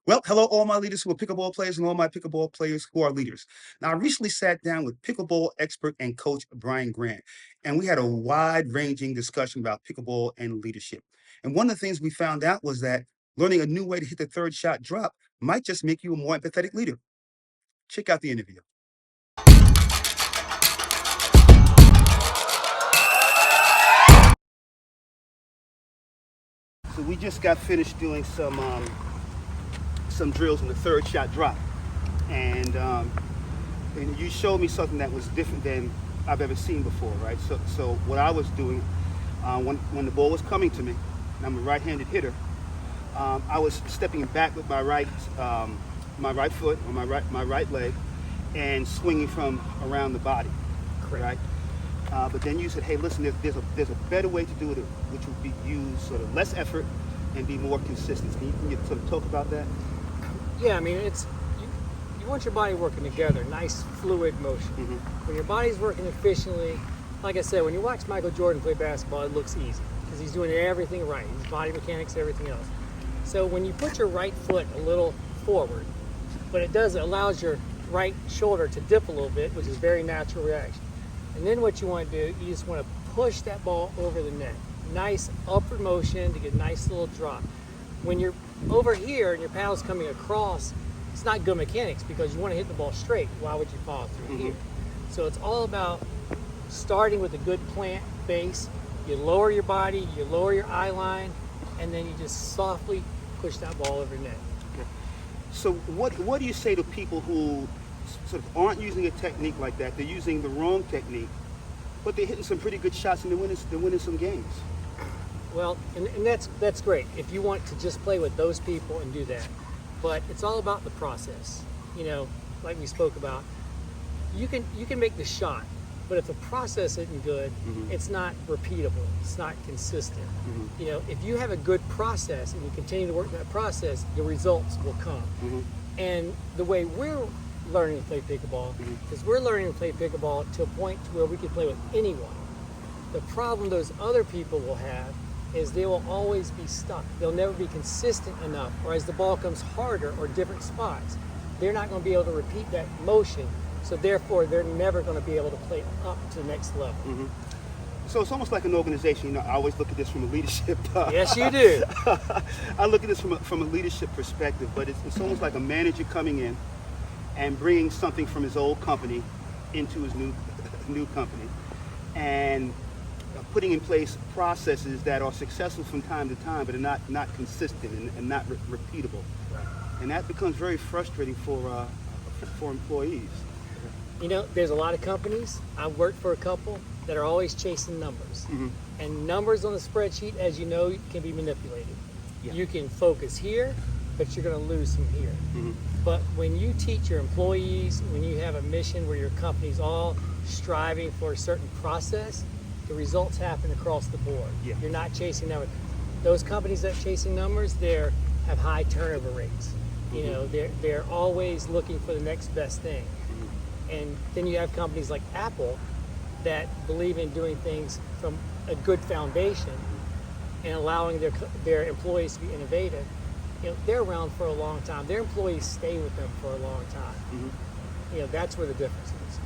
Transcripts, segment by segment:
Well, hello, all my leaders who are pickleball players and all my pickleball players who are leaders. Now, I recently sat down with pickleball expert and coach Brian Grant, and we had a wide ranging discussion about pickleball and leadership. And one of the things we found out was that learning a new way to hit the third shot drop might just make you a more empathetic leader. Check out the interview. So we just got finished doing some drills in the third shot drop, and and you showed me something that was different than I've ever seen before, right? So what I was doing when the ball was coming to me, and I'm a right-handed hitter, I was stepping back with my right foot or my right leg, and swinging from around the body, Correct. right? But then you said, hey, listen, there's a better way to do it, which would be use sort of less effort and be more consistent. Can you sort of talk about that? Yeah, I mean, you want your body working together, nice fluid motion. When your body's working efficiently, like I said, when you watch Michael Jordan play basketball, it looks easy because he's doing everything right. His body mechanics, everything else. So when you put your right foot a little forward, what it does, it allows your right shoulder to dip a little bit, which is a very natural reaction. And then what you want to do, you just want to push that ball over the net. Nice upward motion to get a nice little drop. When you're over here and your paddle's coming across, it's not good mechanics because you want to hit the ball straight. Why would you follow through here? So it's all about starting with a good plant base. You lower your body, you lower your eye line, and then you just softly push that ball over the net. Okay. So what do you say to people who sort of aren't using a technique like that? They're using the wrong technique, but they're hitting some pretty good shots and they're winning some games. Well, and that's great if you want to just play with those people and do that. But it's all about the process. You know, like we spoke about, you can make the shot, but if the process isn't good, it's not repeatable. It's not consistent. You know, if you have a good process and you continue to work that process, the results will come. And the way we're learning to play pickleball is we're learning to play pickleball to a point to where we can play with anyone. The problem those other people will have is they will always be stuck. They'll never be consistent enough, or as the ball comes harder or different spots, they're not going to be able to repeat that motion, so therefore they're never going to be able to play up to the next level. So it's almost like an organization. You know, I always look at this from a leadership. Yes, you do. I look at this from a leadership perspective, but it's almost like a manager coming in and bringing something from his old company into his new company, and putting in place processes that are successful from time to time, but are not consistent and not repeatable. And that becomes very frustrating for employees. You know, there's a lot of companies. I've worked for a couple that are always chasing numbers. And numbers on the spreadsheet, as you know, can be manipulated. Yeah. You can focus here, but you're going to lose some here. But when you teach your employees, when you have a mission where your company's all striving for a certain process, the results happen across the board. Yeah. You're not chasing numbers. Those companies that are chasing numbers, they have high turnover rates. You know, they're always looking for the next best thing. And then you have companies like Apple that believe in doing things from a good foundation and allowing their employees to be innovative. You know, they're around for a long time. Their employees stay with them for a long time. You know, that's where the difference is.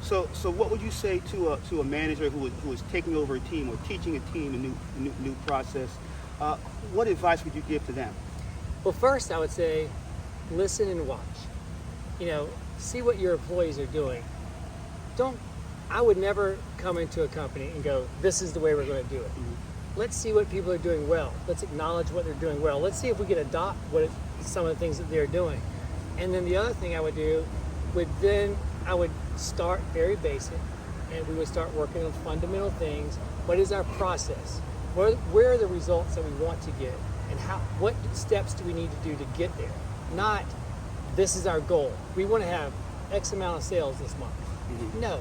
So what would you say to a manager who is taking over a team or teaching a team a new process? What advice would you give to them? Well, first I would say, listen and watch. You know, see what your employees are doing. I would never come into a company and go, this is the way we're going to do it. Let's see what people are doing well. Let's acknowledge what they're doing well. Let's see if we can adopt some of the things that they're doing. And then the other thing I would do I would start very basic, and we would start working on fundamental things. What is our process? Where are the results that we want to get? And what steps do we need to do to get there? Not, this is our goal. We want to have X amount of sales this month. No,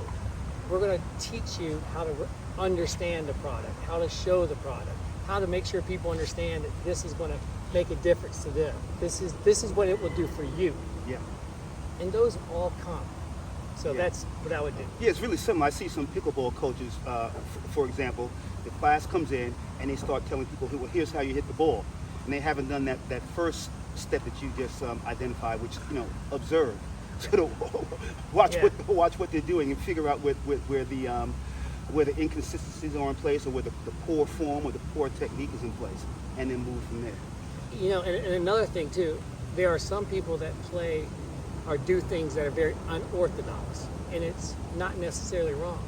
we're going to teach you how to understand the product, how to show the product, how to make sure people understand that this is going to make a difference to them. This is what it will do for you. Yeah. And those all come. So that's what I would do. Yeah, it's really simple. I see some pickleball coaches, for example, the class comes in and they start telling people, well, here's how you hit the ball. And they haven't done that first step that you just identified, which observe, sort of watch Yeah. watch what they're doing and figure out where the inconsistencies are in place, or where the poor form or the poor technique is in place, and then move from there. And another thing too, there are some people that play or do things that are very unorthodox, and it's not necessarily wrong.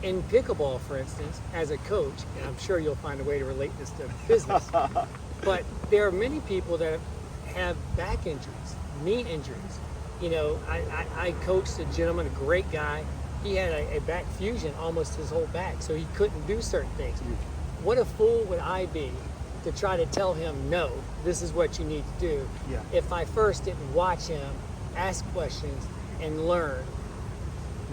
In pickleball, for instance, as a coach, and I'm sure you'll find a way to relate this to business, but there are many people that have back injuries, knee injuries. I coached a gentleman, a great guy. He had a back fusion almost his whole back, so he couldn't do certain things. What a fool would I be to try to tell him, no, this is what you need to do, Yeah. if I first didn't watch him, ask questions, and learn.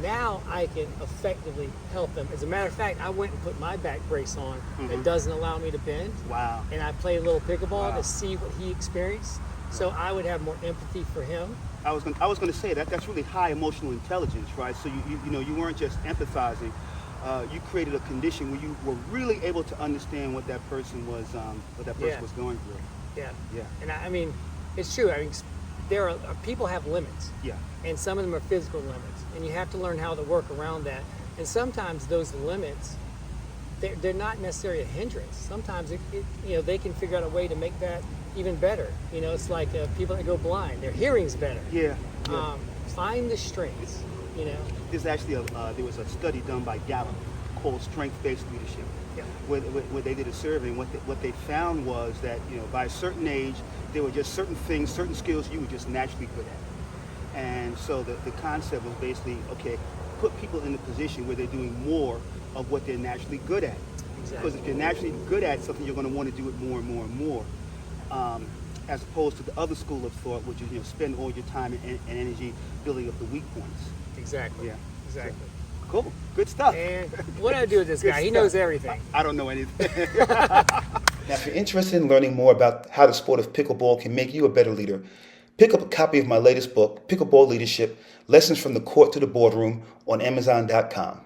Now I can effectively help him. As a matter of fact, I went and put my back brace on that doesn't allow me to bend, Wow. and I played a little pickleball Wow. to see what he experienced, so I would have more empathy for him. I was going to say that's really high emotional intelligence, right? So you weren't just empathizing. You created a condition where you were really able to understand what that person was Yeah. was going through. Yeah. Yeah. And I mean, it's true. I mean, there are people have limits, Yeah. and some of them are physical limits, and you have to learn how to work around that. And sometimes those limits, they're not necessarily a hindrance. Sometimes they can figure out a way to make that even better. It's like people that go blind, their hearing's better. Yeah. Yeah. Find the strengths. There's actually there was a study done by Gallup called Strength-Based Leadership, Yeah. where they did a survey, and what they found was that by a certain age there were just certain things, certain skills you were just naturally good at, and so the concept was basically, okay, put people in a position where they're doing more of what they're naturally good at. Exactly. Because if you're naturally good at something, you're going to want to do it more and more and more. As opposed to the other school of thought, which is spend all your time and energy building up the weak points. Exactly. Yeah. Exactly. Cool, good stuff. And what do I do with this Good guy? He stuff. knows everything. I don't know anything. Now, if you're interested in learning more about how the sport of pickleball can make you a better leader, pick up a copy of my latest book, Pickleball Leadership: Lessons from the Court to the Boardroom, on Amazon.com.